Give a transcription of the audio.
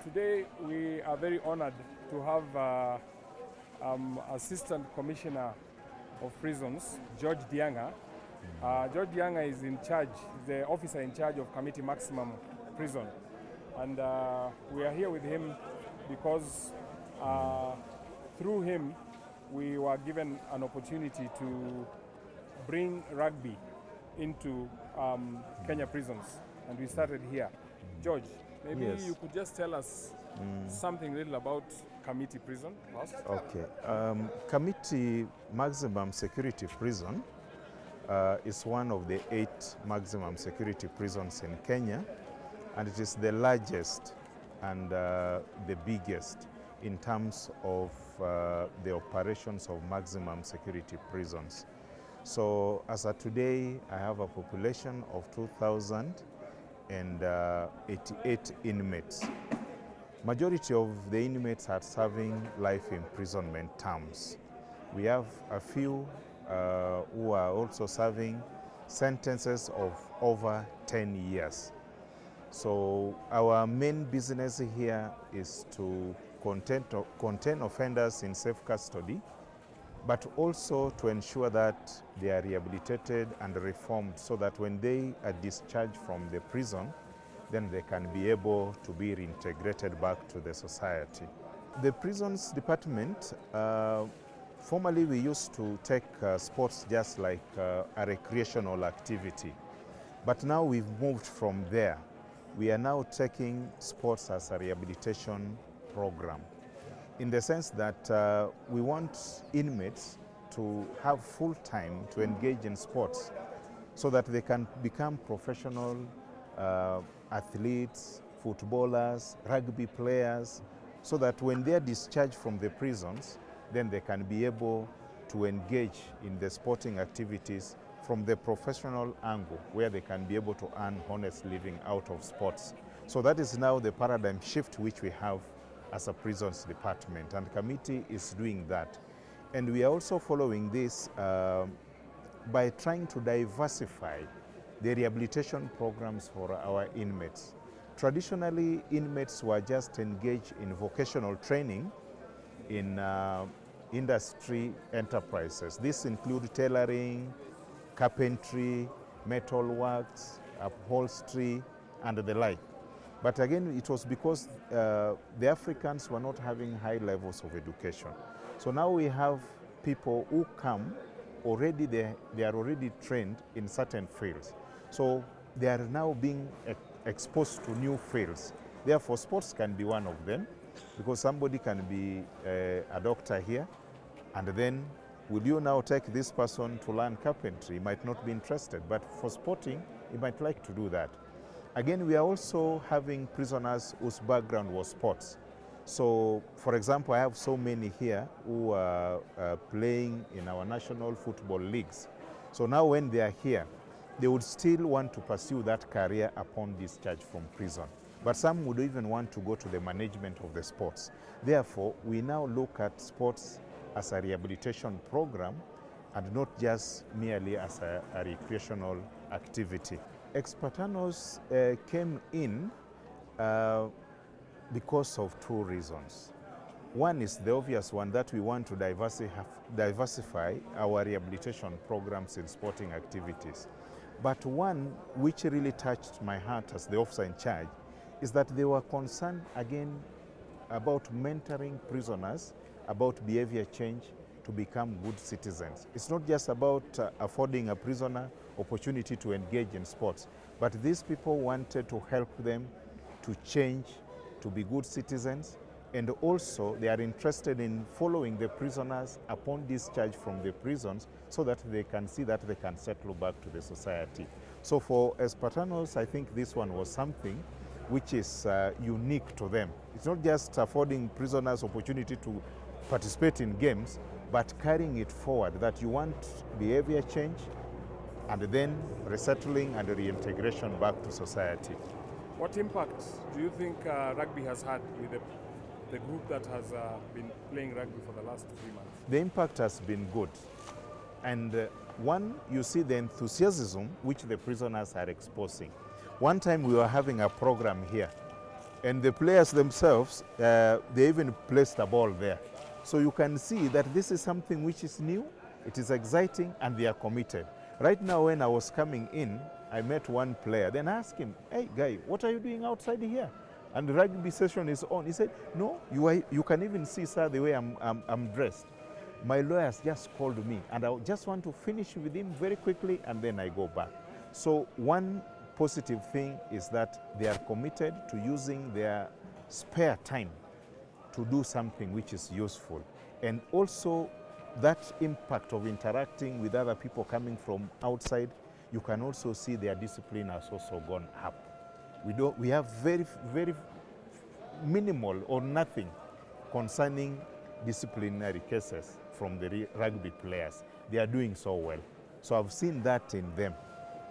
Today we are very honored to have Assistant Commissioner of Prisons, George Diang'a. George Diang'a is in charge, the officer in charge of Kamiti Maximum Prison. And we are here with him because through him we were given an opportunity to bring rugby into Kenya prisons, and we started here. George, maybe you could just tell us something little about Kamiti Prison first. Okay. Kamiti Maximum Security Prison is one of the 8 maximum security prisons in Kenya, and it is the largest and the biggest in terms of the operations of maximum security prisons. So as of today, I have a population of 2,088 inmates. Majority of the inmates are serving life imprisonment terms. We have a few who are also serving sentences of over 10 years. So our main business here is to contain offenders in safe custody, but also to ensure that they are rehabilitated and reformed so that when they are discharged from the prison, then they can be able to be reintegrated back to the society. The prisons department, formerly we used to take sports just like a recreational activity, but now we've moved from there. We are now taking sports as a rehabilitation program, in the sense that we want inmates to have full time to engage in sports so that they can become professional athletes, footballers, rugby players, so that when they are discharged from the prisons, then they can be able to engage in the sporting activities from the professional angle, where they can be able to earn honest living out of sports. So that is now the paradigm shift which we have as a prisons department, and Kamiti is doing that. And we are also following this by trying to diversify the rehabilitation programs for our inmates. Traditionally, inmates were just engaged in vocational training in industry enterprises. This include tailoring, carpentry, metalworks, upholstery, and the like. But again, it was because the Africans were not having high levels of education. So now we have people who come already, they are already trained in certain fields. So they are now being exposed to new fields. Therefore, sports can be one of them, because somebody can be a doctor here, and then will you now take this person to learn carpentry? He might not be interested, but for sporting, he might like to do that. Again, we are also having prisoners whose background was sports. So, for example, I have so many here who are playing in our national football leagues. So now when they are here, they would still want to pursue that career upon discharge from prison. But some would even want to go to the management of the sports. Therefore, we now look at sports as a rehabilitation program and not just merely as a recreational activity. Espartanos came in because of 2 reasons. One is the obvious one, that we want to diversify our rehabilitation programs in sporting activities. But one which really touched my heart as the officer in charge is that they were concerned again about mentoring prisoners, about behavior change to become good citizens. It's not just about affording a prisoner opportunity to engage in sports, but these people wanted to help them to change, to be good citizens, and also they are interested in following the prisoners upon discharge from the prisons so that they can see that they can settle back to the society. So for Espartanos, I think this one was something which is unique to them. It's not just affording prisoners opportunity to participate in games, but carrying it forward, that you want behavior change and then resettling and reintegration back to society. What impact do you think rugby has had with the group that has been playing rugby for the last 3 months? The impact has been good. And one, you see the enthusiasm which the prisoners are exposing. One time we were having a program here And the players themselves, they even placed a ball there. So you can see that this is something which is new, it is exciting, and they are committed. Right now, when I was coming in, I met one player. Then I asked him, "Hey, guy, what are you doing outside here? And the rugby session is on." He said, "No, you can even see, sir, the way I'm dressed. My lawyers just called me, and I just want to finish with him very quickly, and then I go back." So one positive thing is that they are committed to using their spare time to do something which is useful. And also that impact of interacting with other people coming from outside, you can also see their discipline has also gone up. We have very, very minimal or nothing concerning disciplinary cases from the rugby players. They are doing so well. So I've seen that in them.